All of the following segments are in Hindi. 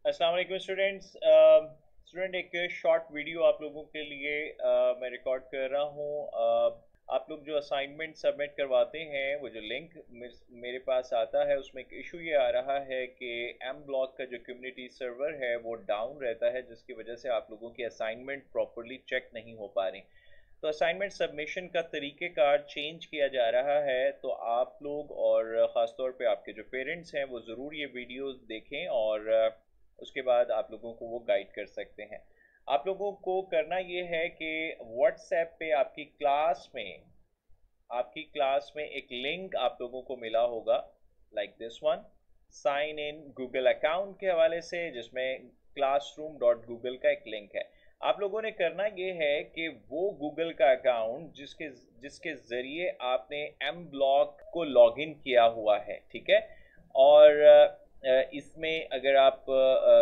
अस्सलाम वालेकुम स्टूडेंट्स। एक शॉर्ट वीडियो आप लोगों के लिए मैं रिकॉर्ड कर रहा हूँ। आप लोग जो असाइनमेंट सबमिट करवाते हैं वो जो लिंक मेरे पास आता है उसमें एक इशू ये आ रहा है कि एम ब्लॉक का जो कम्युनिटी सर्वर है वो डाउन रहता है, जिसकी वजह से आप लोगों की असाइनमेंट प्रॉपरली चेक नहीं हो पा रही। तो असाइनमेंट सबमिशन का तरीक़ेकार चेंज किया जा रहा है, तो आप लोग और ख़ास तौर पे आपके जो पेरेंट्स हैं वो ज़रूर ये वीडियोस देखें और उसके बाद आप लोगों को वो गाइड कर सकते हैं। आप लोगों को करना ये है कि व्हाट्सएप पे आपकी क्लास में एक लिंक आप लोगों को मिला होगा, like this one, sign in Google account के हवाले से, जिसमें classroom.google का एक लिंक है। आप लोगों ने करना ये है कि वो गूगल का अकाउंट जिसके जिसके ज़रिए आपने एम ब्लॉक को लॉगिन किया हुआ है, ठीक है। और इसमें अगर आप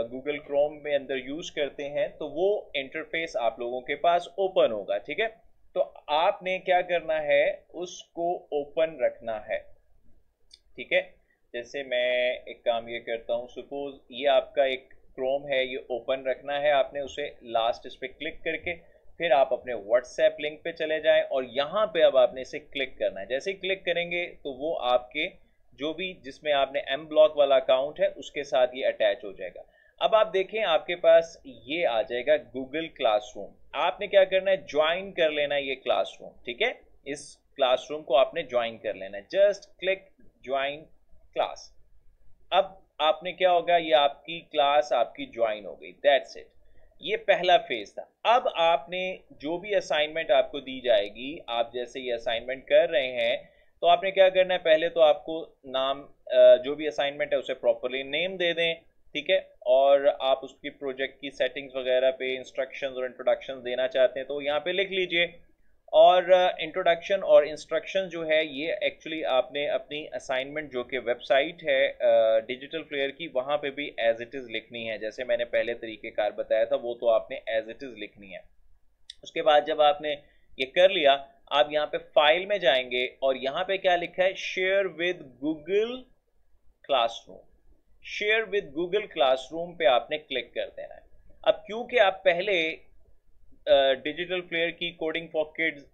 गूगल क्रोम में अंदर यूज़ करते हैं तो वो इंटरफेस आप लोगों के पास ओपन होगा, ठीक है। तो आपने क्या करना है, उसको ओपन रखना है, ठीक है। जैसे मैं एक काम ये करता हूँ, सपोज ये आपका एक क्रोम है, ये ओपन रखना है आपने उसे, लास्ट इस पर क्लिक करके फिर आप अपने व्हाट्सएप लिंक पे चले जाएं और यहाँ पे अब आपने इसे क्लिक करना है। जैसे ही क्लिक करेंगे तो वो आपके जो भी जिसमें आपने एम ब्लॉक वाला अकाउंट है उसके साथ ये अटैच हो जाएगा। अब आप देखें आपके पास ये आ जाएगा गूगल क्लासरूम। आपने क्या करना है, ज्वाइन कर लेना है ये क्लासरूम, ठीक है। इस क्लासरूम को आपने ज्वाइन कर लेना है, जस्ट क्लिक ज्वाइन क्लास। अब आपने क्या होगा, ये आपकी क्लास आपकी ज्वाइन हो गई, दैट्स इट। ये पहला फेज था। अब आपने जो भी असाइनमेंट आपको दी जाएगी, आप जैसे ये असाइनमेंट कर रहे हैं तो आपने क्या करना है, पहले तो आपको नाम जो भी असाइनमेंट है उसे प्रॉपरली नेम दे दें, ठीक है। और आप उसकी प्रोजेक्ट की सेटिंग्स वगैरह पे इंस्ट्रक्शंस और इंट्रोडक्शन देना चाहते हैं तो यहाँ पे लिख लीजिए। और इंट्रोडक्शन और इंस्ट्रक्शन जो है ये एक्चुअली आपने अपनी असाइनमेंट जो कि वेबसाइट है डिजिटल फ्लेयर की, वहाँ पे भी एज इट इज़ लिखनी है। जैसे मैंने पहले तरीक़ेकार बताया था वो तो आपने एज इट इज़ लिखनी है। उसके बाद जब आपने ये कर लिया, आप यहाँ पे फाइल में जाएंगे और यहाँ पे क्या लिखा है, share with Google classroom. Share with Google classroom पे आपने क्लिक कर देना है। अब क्योंकि आप पहले डिजिटल प्लेयर की coding for kids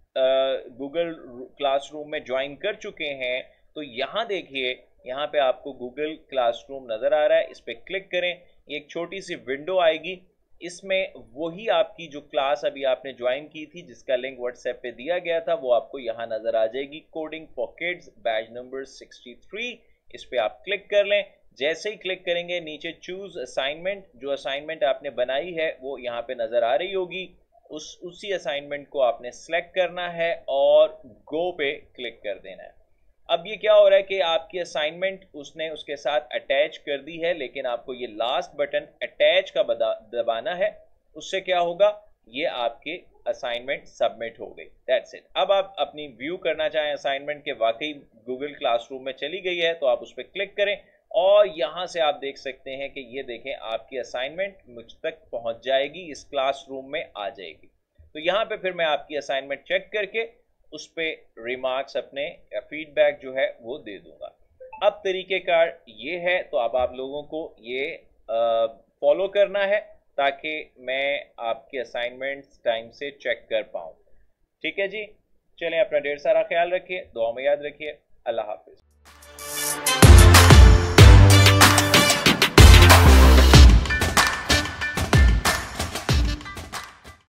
Google classroom में ज्वाइन कर चुके हैं, तो यहाँ देखिए, यहाँ पे आपको गूगल क्लासरूम नज़र आ रहा है, इस पर क्लिक करें, एक छोटी सी विंडो आएगी। इसमें वही आपकी जो क्लास अभी आपने ज्वाइन की थी जिसका लिंक व्हाट्सएप पे दिया गया था वो आपको यहाँ नज़र आ जाएगी, coding for kids batch number 63। इस पर आप क्लिक कर लें। जैसे ही क्लिक करेंगे नीचे चूज असाइनमेंट, जो असाइनमेंट आपने बनाई है वो यहाँ पे नज़र आ रही होगी। उसी असाइनमेंट को आपने सेलेक्ट करना है और गो पे क्लिक कर देना है। अब ये क्या हो रहा है कि आपकी असाइनमेंट उसने उसके साथ अटैच कर दी है, लेकिन आपको ये लास्ट बटन अटैच का दबाना है। उससे क्या होगा, ये आपके असाइनमेंट सबमिट हो गई, दैट्स इट। अब आप अपनी व्यू करना चाहें असाइनमेंट के वाकई गूगल क्लासरूम में चली गई है तो आप उस पर क्लिक करें और यहाँ से आप देख सकते हैं कि ये देखें आपकी असाइनमेंट मुझ तक पहुँच जाएगी, इस क्लासरूम में आ जाएगी। तो यहाँ पे फिर मैं आपकी असाइनमेंट चेक करके उस पर रिमार्क्स अपने या फीडबैक जो है वो दे दूंगा। अब तरीक़ेकार ये है, तो अब आप लोगों को ये फॉलो करना है ताकि मैं आपके असाइनमेंट्स टाइम से चेक कर पाऊँ, ठीक है जी। चलें, अपना ढेर सारा ख्याल रखिए, दुआ में याद रखिए। अल्लाह हाफिज़।